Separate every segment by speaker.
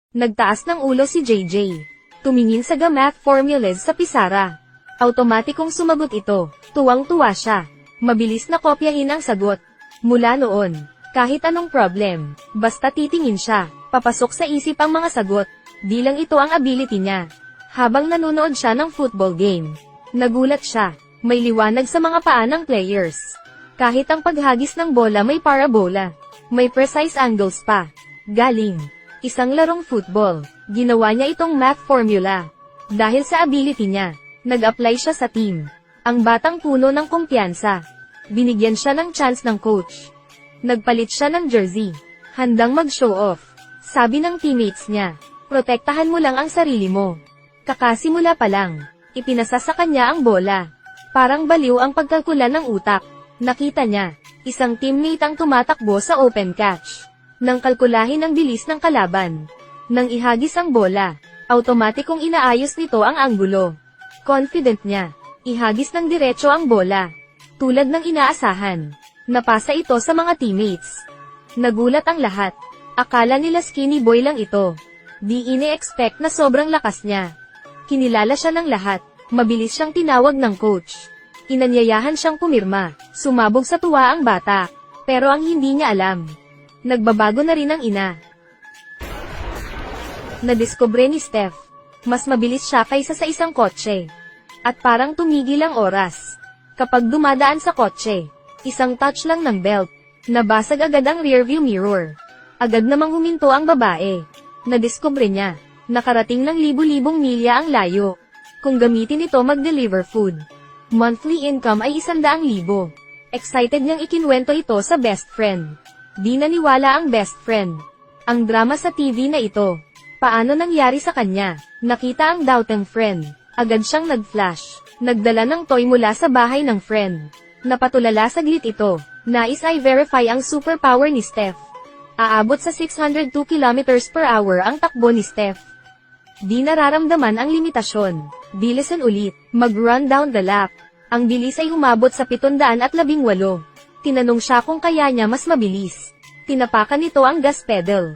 Speaker 1: Nagtaas ng ulo si JJ. Tumingin sa math formulas sa pisara. Automatikong sumagot ito. Tuwang-tuwa siya. Mabilis na kopyahin ang sagot. Mula noon, kahit anong problem, basta titingin siya, papasok sa isip ang mga sagot. Di lang ito ang ability niya. Habang nanonood siya ng football game, nagulat siya. May liwanag sa mga paa ng players. Kahit ang paghagis ng bola may parabola. May precise angles pa. Galing. Isang larong football. Ginawa niya itong math formula. Dahil sa ability niya, nag-apply siya sa team. Ang batang puno ng kumpiyansa. Binigyan siya ng chance ng coach. Nagpalit siya ng jersey. Handang mag-show off. Sabi ng teammates niya, protektahan mo lang ang sarili mo. Kakasimula pa lang, ipinasa sa kanya ang bola. Parang baliw ang pagkalkula ng utak. Nakita niya, isang teammate ang tumatakbo sa open catch. Nang kalkulahin ang bilis ng kalaban. Nang ihagis ang bola, automatikong inaayos nito ang anggulo. Confident niya, ihagis ng diretso ang bola. Tulad ng inaasahan, napasa ito sa mga teammates. Nagulat ang lahat. Akala nila skinny boy lang ito. Di ine-expect na sobrang lakas niya. Kinilala siya ng lahat, mabilis siyang tinawag ng coach. Inanyayahan siyang pumirma, sumabog sa tuwa ang bata. Pero ang hindi niya alam, nagbabago na rin ang ina. Nadiskubre ni Steph, mas mabilis siya kaysa sa isang kotse. At parang tumigil ang oras. Kapag dumadaan sa kotse, isang touch lang ng belt, nabasag agad ang rearview mirror. Agad namang huminto ang babae. Nadiskubre niya, nakarating ng libu-libong milya ang layo. Kung gamitin ito mag-deliver food, monthly income ay 100,000. Excited niyang ikinwento ito sa best friend. Di naniwala ang best friend. Ang drama sa TV na ito. Paano nangyari sa kanya? Nakita ang doubting friend. Agad siyang nag-flash. Nagdala ng toy mula sa bahay ng friend. Napatulala saglit ito. Nais ay verify ang superpower ni Steph. Aabot sa 602 km/h ang takbo ni Steph. Di nararamdaman ang limitasyon. Bilisan ulit. Mag-run down the lap. Ang bilis ay umabot sa 718. Tinanong siya kung kaya niya mas mabilis. Tinapakan nito ang gas pedal.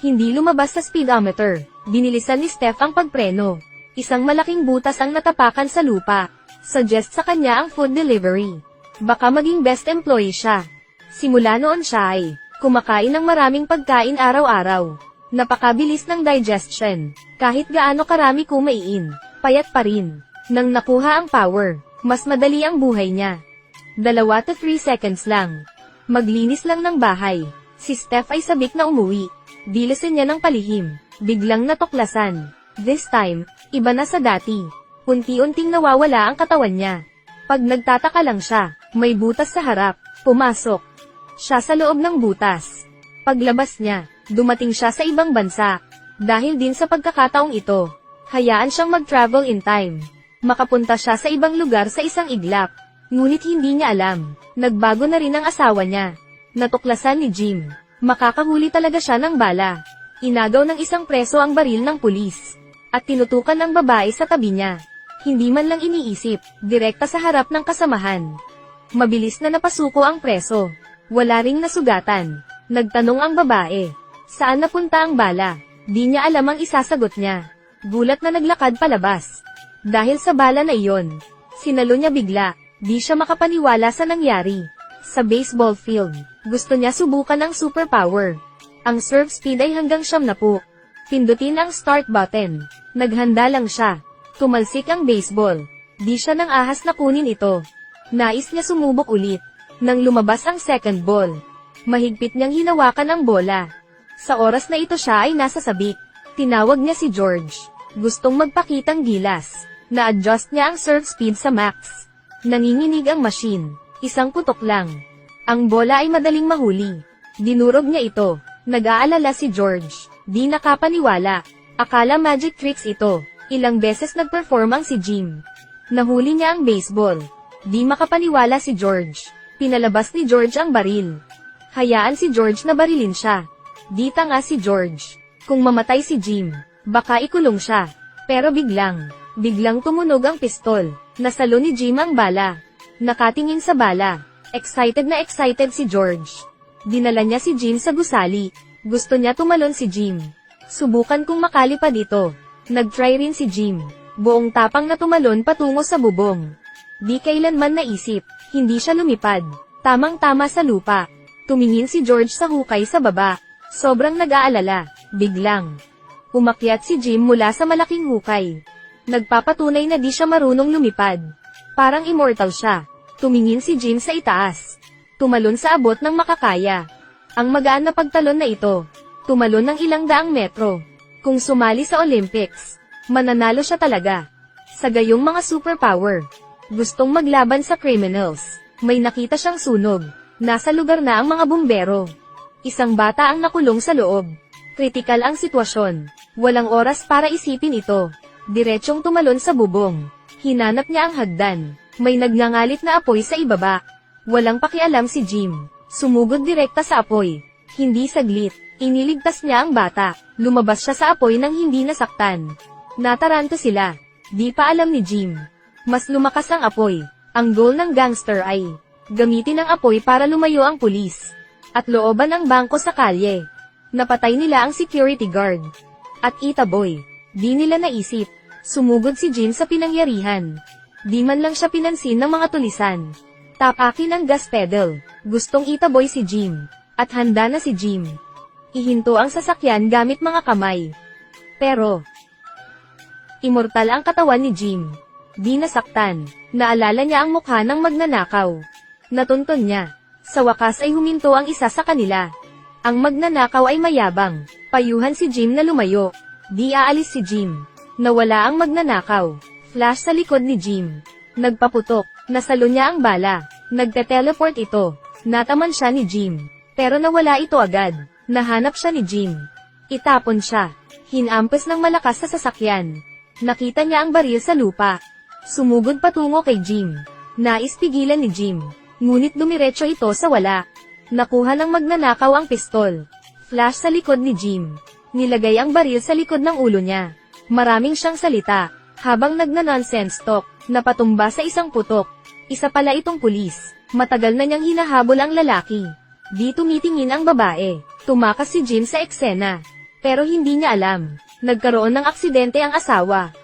Speaker 1: Hindi lumabas sa speedometer. Binilisan ni Steph ang pagpreno. Isang malaking butas ang natapakan sa lupa. Suggest sa kanya ang food delivery. Baka maging best employee siya. Simula noon siya ay kumakain ng maraming pagkain araw-araw. Napakabilis ng digestion. Kahit gaano karami kumain, payat pa rin. Nang nakuha ang power, mas madali ang buhay niya. 2 to 3 seconds lang. Maglinis lang ng bahay. Si Steph ay sabik na umuwi. Dilisin niya ng palihim. Biglang natuklasan. This time, iba na sa dati. Unti-unting nawawala ang katawan niya. Pag nagtataka lang siya, may butas sa harap. Pumasok siya sa loob ng butas. Paglabas niya, dumating siya sa ibang bansa. Dahil din sa pagkakataong ito, hayaan siyang mag-travel in time. Makapunta siya sa ibang lugar sa isang iglap. Ngunit hindi niya alam, nagbago na rin ang asawa niya. Natuklasan ni Jim. Makakahuli talaga siya ng bala. Inagaw ng isang preso ang baril ng pulis. At tinutukan ang babae sa tabi niya. Hindi man lang iniisip, direkta sa harap ng kasamahan. Mabilis na napasuko ang preso. Wala ring nasugatan. Nagtanong ang babae, saan napunta ang bala? Di niya alam ang isasagot niya. Gulat na naglakad palabas. Dahil sa bala na iyon, sinalo niya bigla. Di siya makapaniwala sa nangyari. Sa baseball field, gusto niya subukan ang superpower. Ang serve speed ay hanggang 70. Pindutin ang start button. Naghanda lang siya. Tumalsik ang baseball. Di siya nang ahas na kunin ito. Nais niya sumubok ulit. Nang lumabas ang second ball, mahigpit niyang hinawakan ang bola. Sa oras na ito siya ay nasa sabik. Tinawag niya si George. Gustong magpakitang gilas. Na-adjust niya ang serve speed sa max. Nanginginig ang machine. Isang putok lang. Ang bola ay madaling mahuli. Dinurog niya ito. Nag-aalala si George. Di nakapaniwala. Akala magic tricks ito. Ilang beses nag-perform ang si Jim. Nahuli niya ang baseball. Di makapaniwala si George. Pinalabas ni George ang baril. Hayaan si George na barilin siya. Di tanga si George. Kung mamatay si Jim, baka ikulong siya. Pero biglang tumunog ang pistol. Nasalo ni Jim ang bala. Nakatingin sa bala. Excited na excited si George. Dinala niya si Jim sa gusali. Gusto niya tumalon si Jim. Subukan kong makalipad ito. Nag-try rin si Jim. Buong tapang na tumalon patungo sa bubong. Di kailanman naisip, hindi siya lumipad. Tamang-tama sa lupa. Tumingin si George sa hukay sa baba. Sobrang nag-aalala. Biglang umakyat si Jim mula sa malaking hukay. Nagpapatunay na di siya marunong lumipad. Parang immortal siya. Tumingin si Jim sa itaas. Tumalon sa abot ng makakaya. Ang magaan na pagtalon na ito. Tumalon ng ilang daang metro. Kung sumali sa Olympics, mananalo siya talaga. Sa gayong mga superpower. Gustong maglaban sa criminals. May nakita siyang sunog. Nasa lugar na ang mga bumbero. Isang bata ang nakulong sa loob. Kritikal ang sitwasyon. Walang oras para isipin ito. Diretsong tumalon sa bubong. Hinanap niya ang hagdan. May nagngangalit na apoy sa ibaba. Walang pakialam si Jim. Sumugod direkta sa apoy. Hindi saglit. Iniligtas niya ang bata. Lumabas siya sa apoy nang hindi nasaktan. Nataranto sila. Di pa alam ni Jim. Mas lumakas ang apoy. Ang goal ng gangster ay gamitin ang apoy para lumayo ang pulis. At looban ang bangko sa kalye. Napatay nila ang security guard. At Itaboy. Di nila naisip. Sumugod si Jim sa pinangyarihan. Di man lang siya pinansin ng mga tulisan. Tapakin ang gas pedal. Gustong Itaboy si Jim. At handa na si Jim. Ihinto ang sasakyan gamit mga kamay. Pero immortal ang katawan ni Jim. Di nasaktan. Naalala niya ang mukha ng magnanakaw. Natunton niya. Sa wakas ay huminto ang isa sa kanila. Ang magnanakaw ay mayabang. Payuhan si Jim na lumayo. Di aalis si Jim. Nawala ang magnanakaw. Flash sa likod ni Jim. Nagpaputok. Nasalo niya ang bala. Nagte-teleport ito. Nataman siya ni Jim. Pero nawala ito agad. Nahanap siya ni Jim. Itapon siya. Hinampas ng malakas sa sasakyan. Nakita niya ang baril sa lupa. Sumugod patungo kay Jim. Nais pigilan ni Jim. Ngunit dumiretso ito sa wala. Nakuha ng magnanakaw ang pistol. Flash sa likod ni Jim. Nilagay ang baril sa likod ng ulo niya. Maraming siyang salita. Habang nagna-nonsense talk, napatumba sa isang putok. Isa pala itong pulis. Matagal na niyang hinahabol ang lalaki. Di tumitingin ang babae. Tumakas si Jim sa eksena. Pero hindi niya alam. Nagkaroon ng aksidente ang asawa.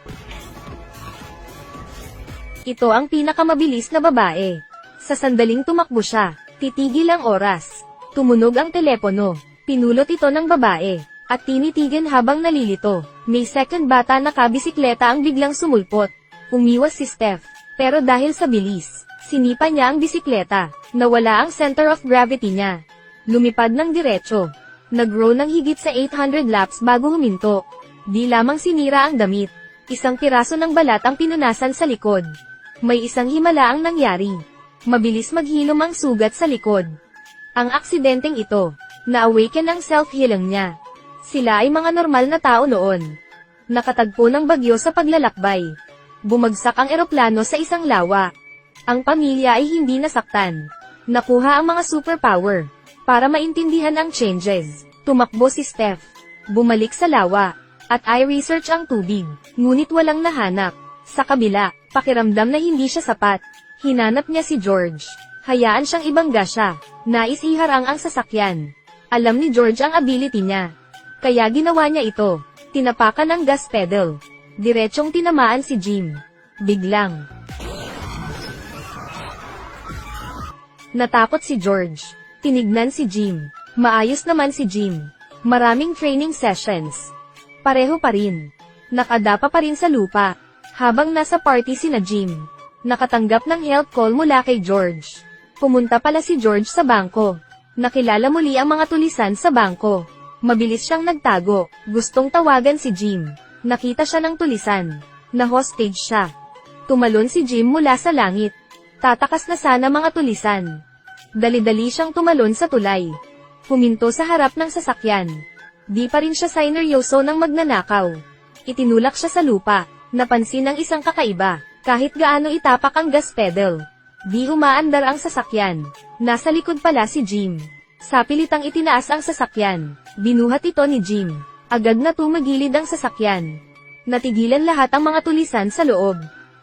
Speaker 1: Ito ang pinakamabilis na babae. Sa sandaling tumakbo siya, titigil ang oras. Tumunog ang telepono. Pinulot ito ng babae. At tinitigan habang nalilito. May second bata na kabisikleta ang biglang sumulpot. Umiwas si Steph. Pero dahil sa bilis, sinipa niya ang bisikleta. Nawala ang center of gravity niya. Lumipad ng diretso. Nag-roll ng higit sa 800 laps bago huminto. Di lamang sinira ang damit. Isang piraso ng balat ang pinunasan sa likod. May isang himala ang nangyari. Mabilis maghilom ang sugat sa likod. Ang aksidenteng ito, na-awaken ang self-healing niya. Sila ay mga normal na tao noon. Nakatagpo ng bagyo sa paglalakbay. Bumagsak ang eroplano sa isang lawa. Ang pamilya ay hindi nasaktan. Nakuha ang mga superpower. Para maintindihan ang changes, tumakbo si Steph. Bumalik sa lawa. At i-research ang tubig. Ngunit walang nahanap. Sa kabila, pakiramdam na hindi siya sapat. Hinanap niya si George. Hayaan siyang ibangga siya. Nais iharang ang sasakyan. Alam ni George ang ability niya. Kaya ginawa niya ito. Tinapakan ang gas pedal. Diretsong tinamaan si Jim. Biglang natakot si George. Tinignan si Jim. Maayos naman si Jim. Maraming training sessions. Pareho pa rin. Nakadapa pa rin sa lupa. Habang nasa party sina Jim. Nakatanggap ng help call mula kay George. Pumunta pala si George sa bangko. Nakilala muli ang mga tulisan sa bangko. Mabilis siyang nagtago. Gustong tawagan si Jim. Nakita siya ng tulisan. Na-hostage siya. Tumalon si Jim mula sa langit. Tatakas na sana mga tulisan. Dali-dali siyang tumalon sa tulay. Huminto sa harap ng sasakyan. Di pa rin siya sineryoso ng magnanakaw. Itinulak siya sa lupa. Napansin ang isang kakaiba. Kahit gaano itapak ang gas pedal. Di umaandar ang sasakyan. Nasa likod pala si Jim. Sa pilitang itinaas ang sasakyan. Binuhat ito ni Jim. Agad na tumagilid ang sasakyan. Natigilan lahat ang mga tulisan sa loob.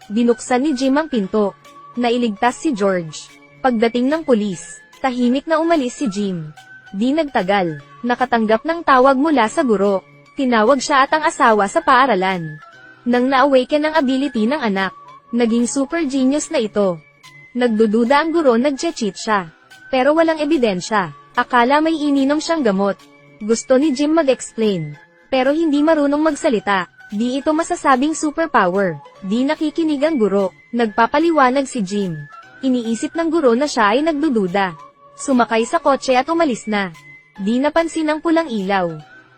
Speaker 1: Binuksan ni Jim ang pinto. Nailigtas si George. Pagdating ng pulis, tahimik na umalis si Jim. Di nagtagal, nakatanggap ng tawag mula sa guro. Tinawag siya at ang asawa sa paaralan. Nang na-awaken ang ability ng anak, naging super genius na ito. Nagdududa ang guro nagche-cheat siya. Pero walang ebidensya. Akala may ininom siyang gamot. Gusto ni Jim mag-explain. Pero hindi marunong magsalita. Di ito masasabing superpower. Di nakikinig ang guro. Nagpapaliwanag si Jim. Iniisip ng guro na siya ay nagdududa. Sumakay sa kotse at umalis na. Di napansin ang pulang ilaw.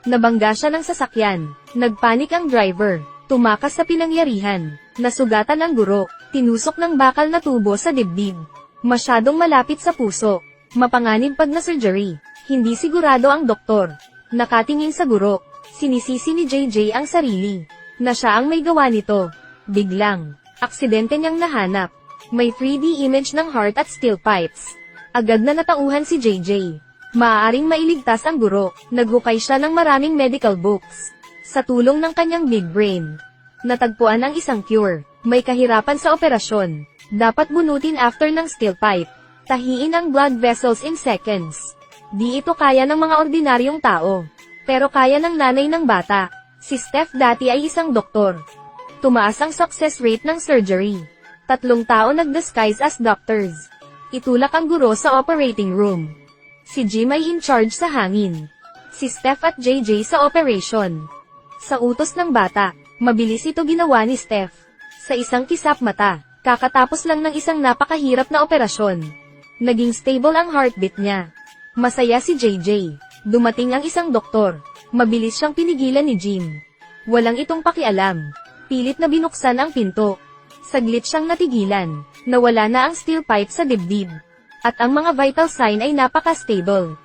Speaker 1: Nabangga siya ng sasakyan. Nagpanik ang driver. Tumakas sa pinangyarihan. Nasugatan ang guro. Tinusok ng bakal na tubo sa dibdib. Masyadong malapit sa puso. Mapanganib pag na surgery. Hindi sigurado ang doktor. Nakatingin sa guro. Sinisisi ni JJ ang sarili. Na siya ang may gawa nito. Biglang, aksidente niyang nahanap. May 3D image ng heart at steel pipes. Agad na natauhan si JJ. Maaaring mailigtas ang guro. Naghukay siya ng maraming medical books. Sa tulong ng kanyang big brain. Natagpuan ang isang cure. May kahirapan sa operasyon. Dapat bunutin after ng steel pipe. Tahiin ang blood vessels in seconds. Di ito kaya ng mga ordinaryong tao. Pero kaya ng nanay ng bata. Si Steph dati ay isang doktor. Tumaas ang success rate ng surgery. 3 tao nag-disguise as doctors. Itulak ang guro sa operating room. Si Jim ay in charge sa hangin. Si Steph at JJ sa operation. Sa utos ng bata, mabilis ito ginawa ni Steph. Sa isang kisap mata, kakatapos lang ng isang napakahirap na operasyon. Naging stable ang heartbeat niya. Masaya si JJ. Dumating ang isang doktor. Mabilis siyang pinigilan ni Jim. Walang itong pakialam. Pilit na binuksan ang pinto. Saglit siyang natigilan. Nawala na ang steel pipe sa dibdib. At ang mga vital sign ay napaka-stable.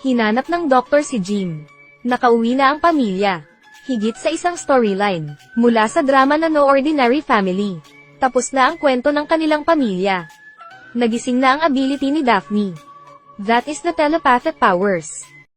Speaker 1: Hinanap ng doktor si Jim. Nakauwi na ang pamilya. Higit sa isang storyline. Mula sa drama na No Ordinary Family. Tapos na ang kwento ng kanilang pamilya. Nagising na ang ability ni Daphne. That is the telepathic powers.